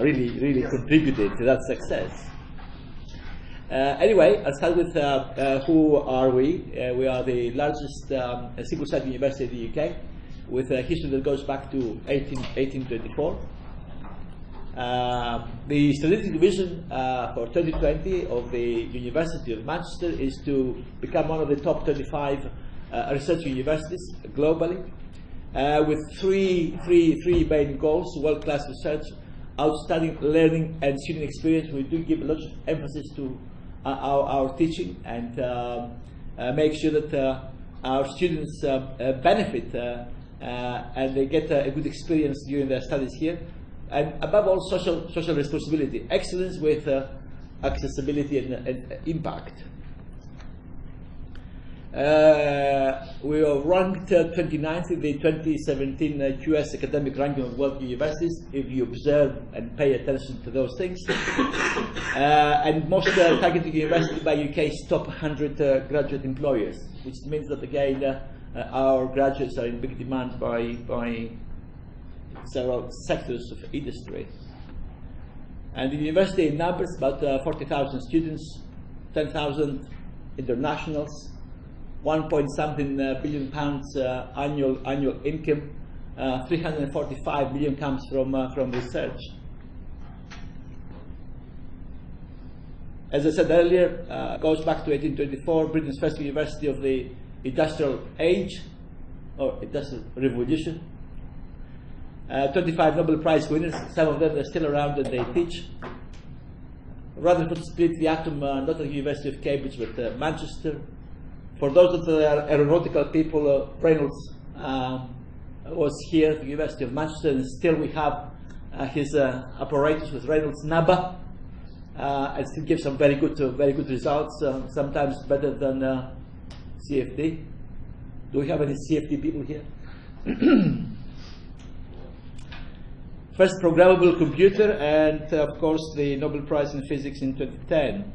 really contributed to that success. Anyway, I'll start with who are we. We are the largest single-site university in the UK, with a history that goes back to 1824. The strategic vision for 2020 of the University of Manchester is to become one of the top 25 research universities globally, with three main goals: world-class research, outstanding learning and student experience. We do give a lot of emphasis to our teaching and make sure that our students benefit and they get a good experience during their studies here. And above all, social responsibility, excellence with accessibility and impact. We are ranked 29th in the 2017 QS academic ranking of world universities, if you observe and pay attention to those things. And most targeted university by UK's top 100 graduate employers, which means that again our graduates are in big demand by several sectors of industry. And the university numbers about 40,000 students, 10,000 internationals, 1.something billion pounds annual income, 345 million comes from research. As I said earlier, goes back to 1824, Britain's first university of the industrial age, or industrial revolution. 25 Nobel Prize winners, some of them are still around and they teach. Rutherford split the atom not at the University of Cambridge but Manchester. For those that are aeronautical people, Reynolds was here at the University of Manchester, and still we have his apparatus with Reynolds number, and still gives some very good results, sometimes better than CFD. Do we have any CFD people here? First programmable computer, and of course the Nobel Prize in Physics in 2010.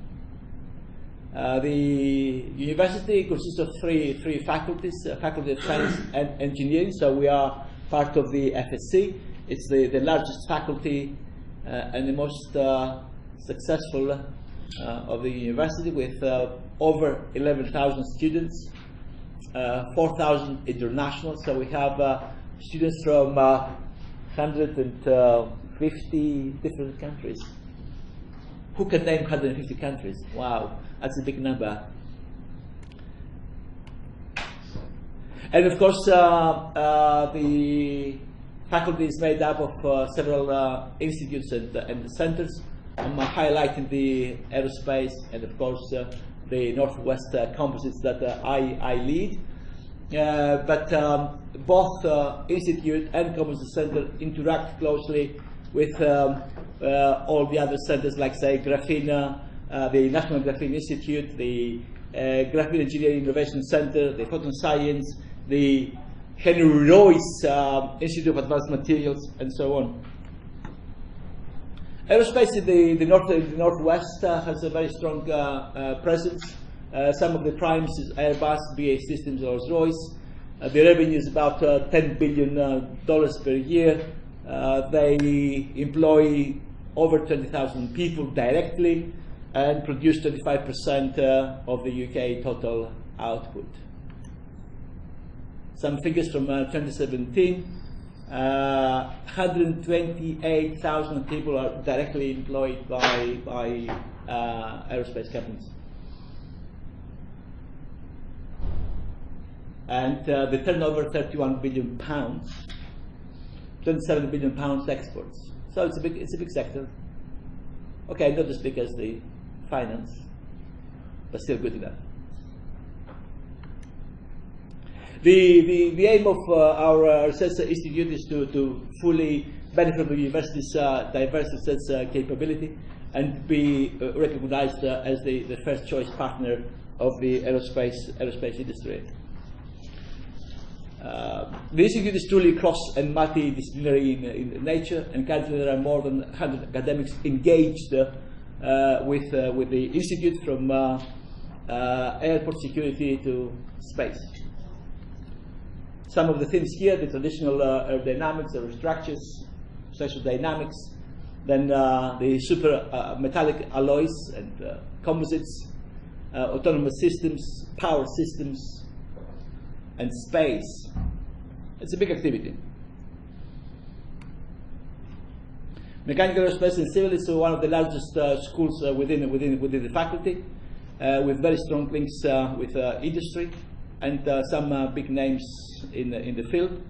The university consists of three faculties, Faculty of Science and Engineering, so we are part of the FSC. It's the largest faculty and the most successful of the university, with over 11,000 students, 4,000 internationals, so we have students from 150 different countries. Who can name 150 countries? Wow, that's a big number. And of course, the faculty is made up of several institutes and centers. I'm highlighting the aerospace and of course the Northwest composites that I lead. But both institute and composite center interact closely with all the other centers, like say Graphene, the National Graphene Institute, the Graphene Engineering Innovation Center, the Photon Science, the Henry Royce Institute of Advanced Materials, and so on. Aerospace in the Northwest has a very strong presence. Some of the primes is Airbus, BAE Systems, Rolls-Royce. The revenue is about $10 billion per year. They employ over 20,000 people directly and produce 25% of the UK total output. Some figures from 2017. 128,000 people are directly employed by aerospace companies. And the turnover, 31 billion pounds, 27 billion pounds exports. So it's a big sector. Okay, not as big as the finance, but still good enough. The aim of our research institute is to fully benefit from the university's diverse research capability and be recognized as the first choice partner of the aerospace industry. The institute is truly cross and multidisciplinary in nature, and currently there are more than 100 academics engaged with the institute, from airport security to space. Some of the things here: the traditional aerodynamics, aerostructures, special dynamics, then the super metallic alloys and composites, autonomous systems, power systems, and space. It's a big activity. Mechanical Aerospace and Civil is one of the largest schools within the faculty, with very strong links with industry and some big names in the field.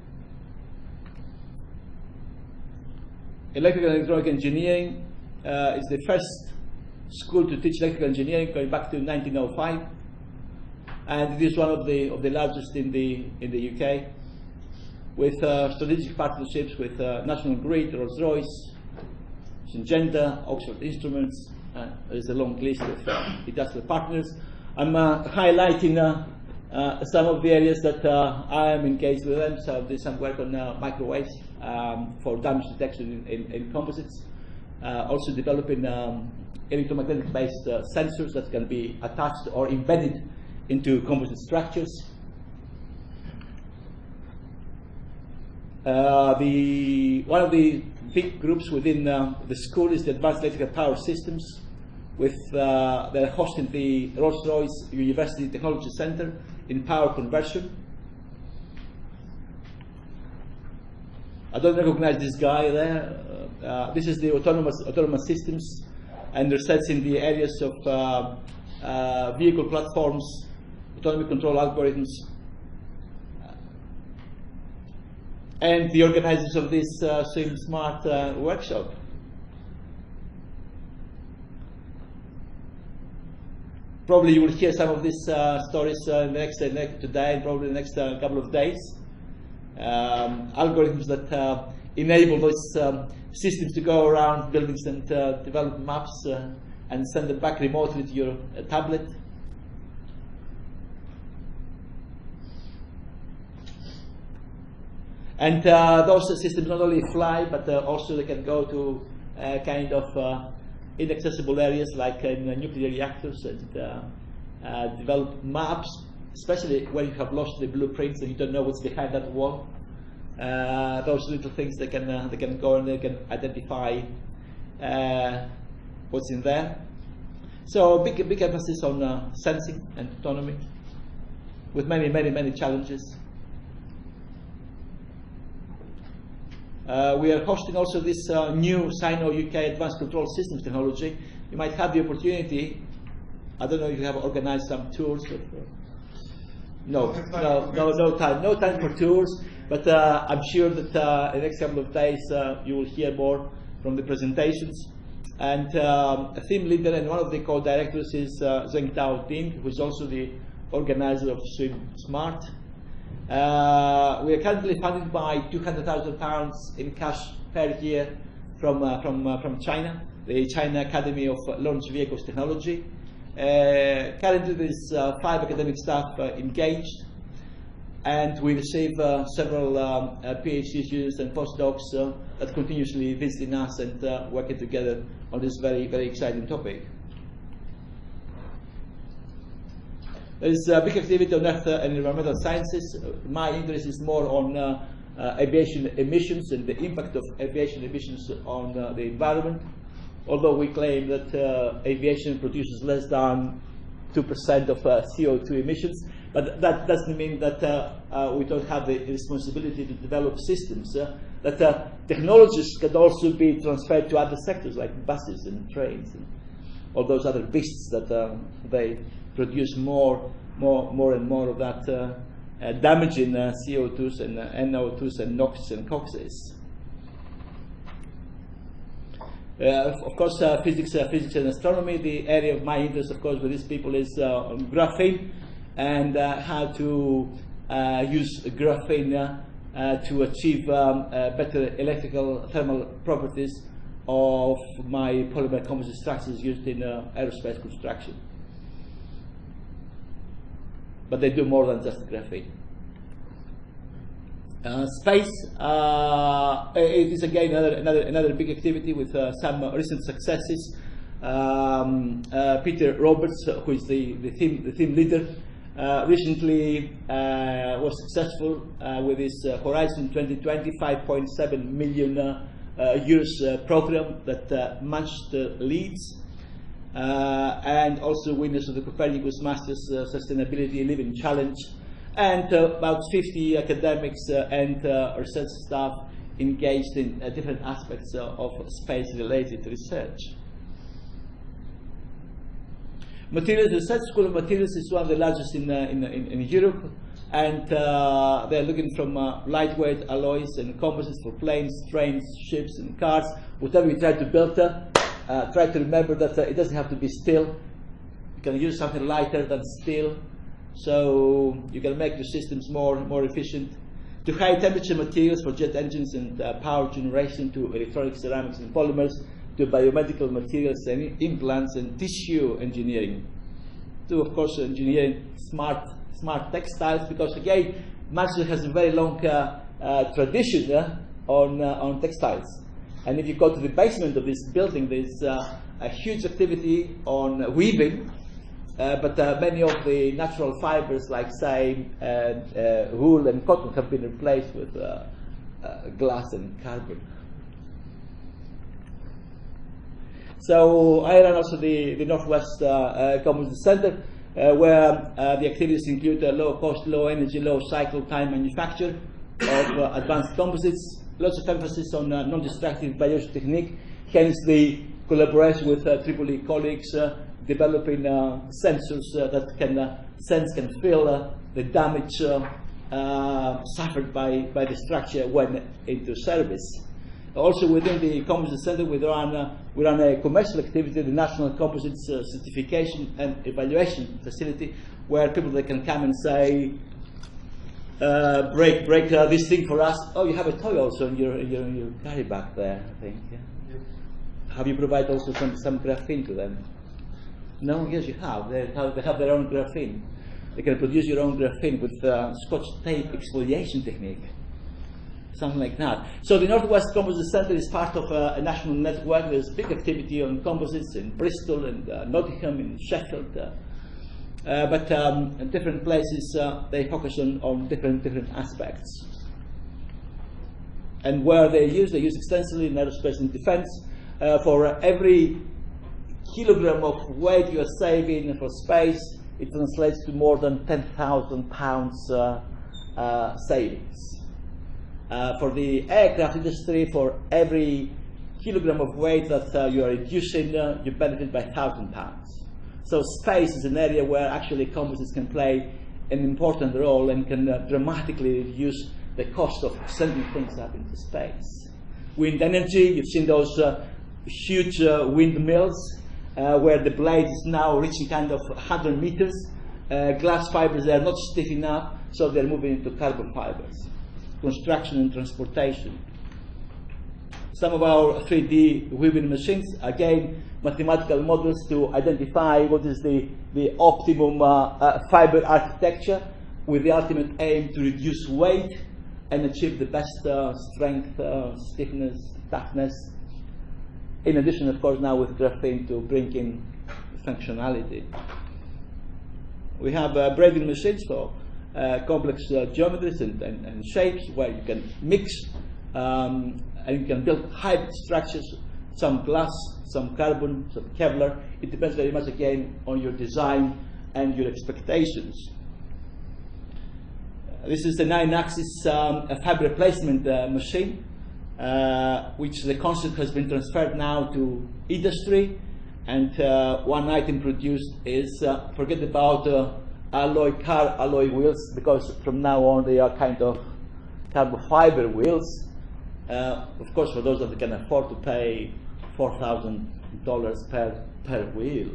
Electrical and Electronic Engineering is the first school to teach electrical engineering, going back to 1905, and it is one of the largest in the UK, with strategic partnerships with National Grid, Rolls-Royce, Syngenta, Oxford Instruments. There's a long list of industrial partners. I'm highlighting some of the areas that I am engaged with them. So there's some work on microwaves for damage detection in composites. Also developing electromagnetic-based sensors that can be attached or embedded into composite structures. One of the big groups within the school is the Advanced Electrical Power Systems, with they're hosting the Rolls-Royce University Technology Center in power conversion. I don't recognize this guy there. This is the autonomous systems and research in the areas of vehicle platforms, autonomy control algorithms, and the organizers of this Swim Smart workshop. Probably you will hear some of these stories today and probably the next couple of days. Algorithms that enable those systems to go around buildings and develop maps and send them back remotely to your tablet. And those systems not only fly, but also they can go to kind of inaccessible areas like in nuclear reactors and develop maps, especially when you have lost the blueprints and you don't know what's behind that wall. Those little things they can go and they can identify what's in there. So big emphasis on sensing and autonomy, with many challenges. We are hosting also this new Sino-UK Advanced Control Systems technology. You might have the opportunity, I don't know if you have organized some tours, but no time for tours, but I'm sure that in the next couple of days you will hear more from the presentations. And a theme leader and one of the co-directors is Zheng Tao Ding, who is also the organizer of Swim Smart. We are currently funded by £200,000 in cash per year from China, the China Academy of Launch Vehicles Technology. Currently there's 5 academic staff engaged, and we receive several PhD students and postdocs that continuously visiting us and working together on this very exciting topic. There is a big activity on earth and environmental sciences. My interest is more on aviation emissions and the impact of aviation emissions on the environment. Although we claim that aviation produces less than 2% of CO2 emissions, but that doesn't mean that we don't have the responsibility to develop systems that technologies can also be transferred to other sectors like buses and trains and all those other beasts that they produce more and more of that damaging CO2s and NO2s and NOx and COXes. Of course, physics and astronomy. The area of my interest, of course, with these people is on graphene and how to use graphene to achieve better electrical thermal properties of my polymer composite structures used in aerospace construction. But they do more than just graphene. Space, it is again another big activity with some recent successes. Peter Roberts, who is the theme leader, recently was successful with his Horizon 2020 $5.7 million years program that matched leads, and also winners of the Copernicus Masters Sustainability Living Challenge, and about 50 academics and research staff engaged in different aspects of space-related research. Materials Research School of Materials is one of the largest in Europe, and they're looking from lightweight alloys and composites for planes, trains, ships, and cars. Whatever you try to build, try to remember that it doesn't have to be steel. You can use something lighter than steel, so you can make your systems more efficient. To high temperature materials for jet engines and power generation, to electronic ceramics and polymers, to biomedical materials and implants and tissue engineering. To, of course, engineering smart textiles, because again, Manchester has a very long tradition on textiles. And if you go to the basement of this building, there's a huge activity on weaving, but many of the natural fibers, like say wool and cotton, have been replaced with glass and carbon. So I run also the Northwest Composite Center, where the activities include low cost, low energy, low cycle time manufacture of advanced composites. Lots of emphasis on non-destructive biological technique, hence the collaboration with Tripoli colleagues developing sensors that can sense, can feel the damage suffered by the structure when into service. Also within the Composite Center, we run a commercial activity, the National Composites Certification and Evaluation Facility, where people that can come and say, break this thing for us. Oh, you have a toy also in your carry bag there, I think. Yeah? Yeah. Have you provided also some graphene to them? No? Yes, you have. They have their own graphene. They can produce your own graphene with Scotch tape exfoliation technique. Something like that. So the Northwest Composite Center is part of a national network. There's big activity on composites in Bristol and Nottingham and Sheffield. But in different places, they focus on different aspects. And where they use extensively in aerospace and defense. For every kilogram of weight you are saving for space, it translates to more than 10,000 pounds savings. For the aircraft industry, for every kilogram of weight that you are reducing, you benefit by 1,000 pounds. So space is an area where actually composites can play an important role and can dramatically reduce the cost of sending things up into space. Wind energy, you've seen those huge windmills where the blade is now reaching kind of 100 meters. Glass fibers, they are not stiff enough, so they're moving into carbon fibers. Construction and transportation. Some of our 3D weaving machines, again, mathematical models to identify what is the optimum fiber architecture with the ultimate aim to reduce weight and achieve the best strength, stiffness, toughness. In addition, of course, now with graphene to bring in functionality. We have braiding machines for complex geometries and shapes, where you can mix and you can build hybrid structures, some glass, some carbon, some Kevlar. It depends very much again on your design and your expectations. This is the 9-axis fiber replacement machine, which the concept has been transferred now to industry, and one item produced is forget about car alloy wheels, because from now on they are kind of carbon fiber wheels. Of course, for those that can afford to pay $4,000 per wheel,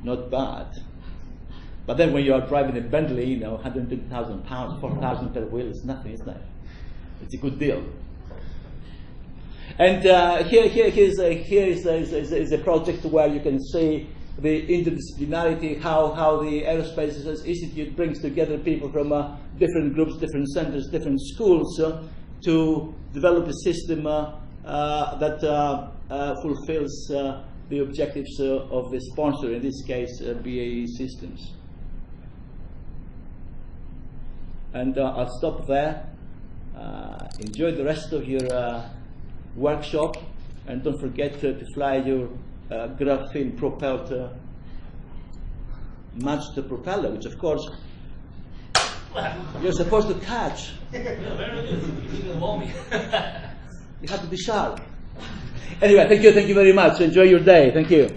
not bad. But then when you are driving a Bentley, you know, 120,000 pounds, 4,000 per wheel is nothing, isn't it? It's a good deal. And here is a project where you can see the interdisciplinarity, how the Aerospace Institute brings together people from different groups, different centers, different schools to develop a system that fulfills the objectives of the sponsor, in this case BAE Systems. And I'll stop there. Enjoy the rest of your workshop, and don't forget to fly your graphene propelled master propeller, which of course you're supposed to catch. You have to be sharp. Anyway, thank you very much. Enjoy your day. Thank you.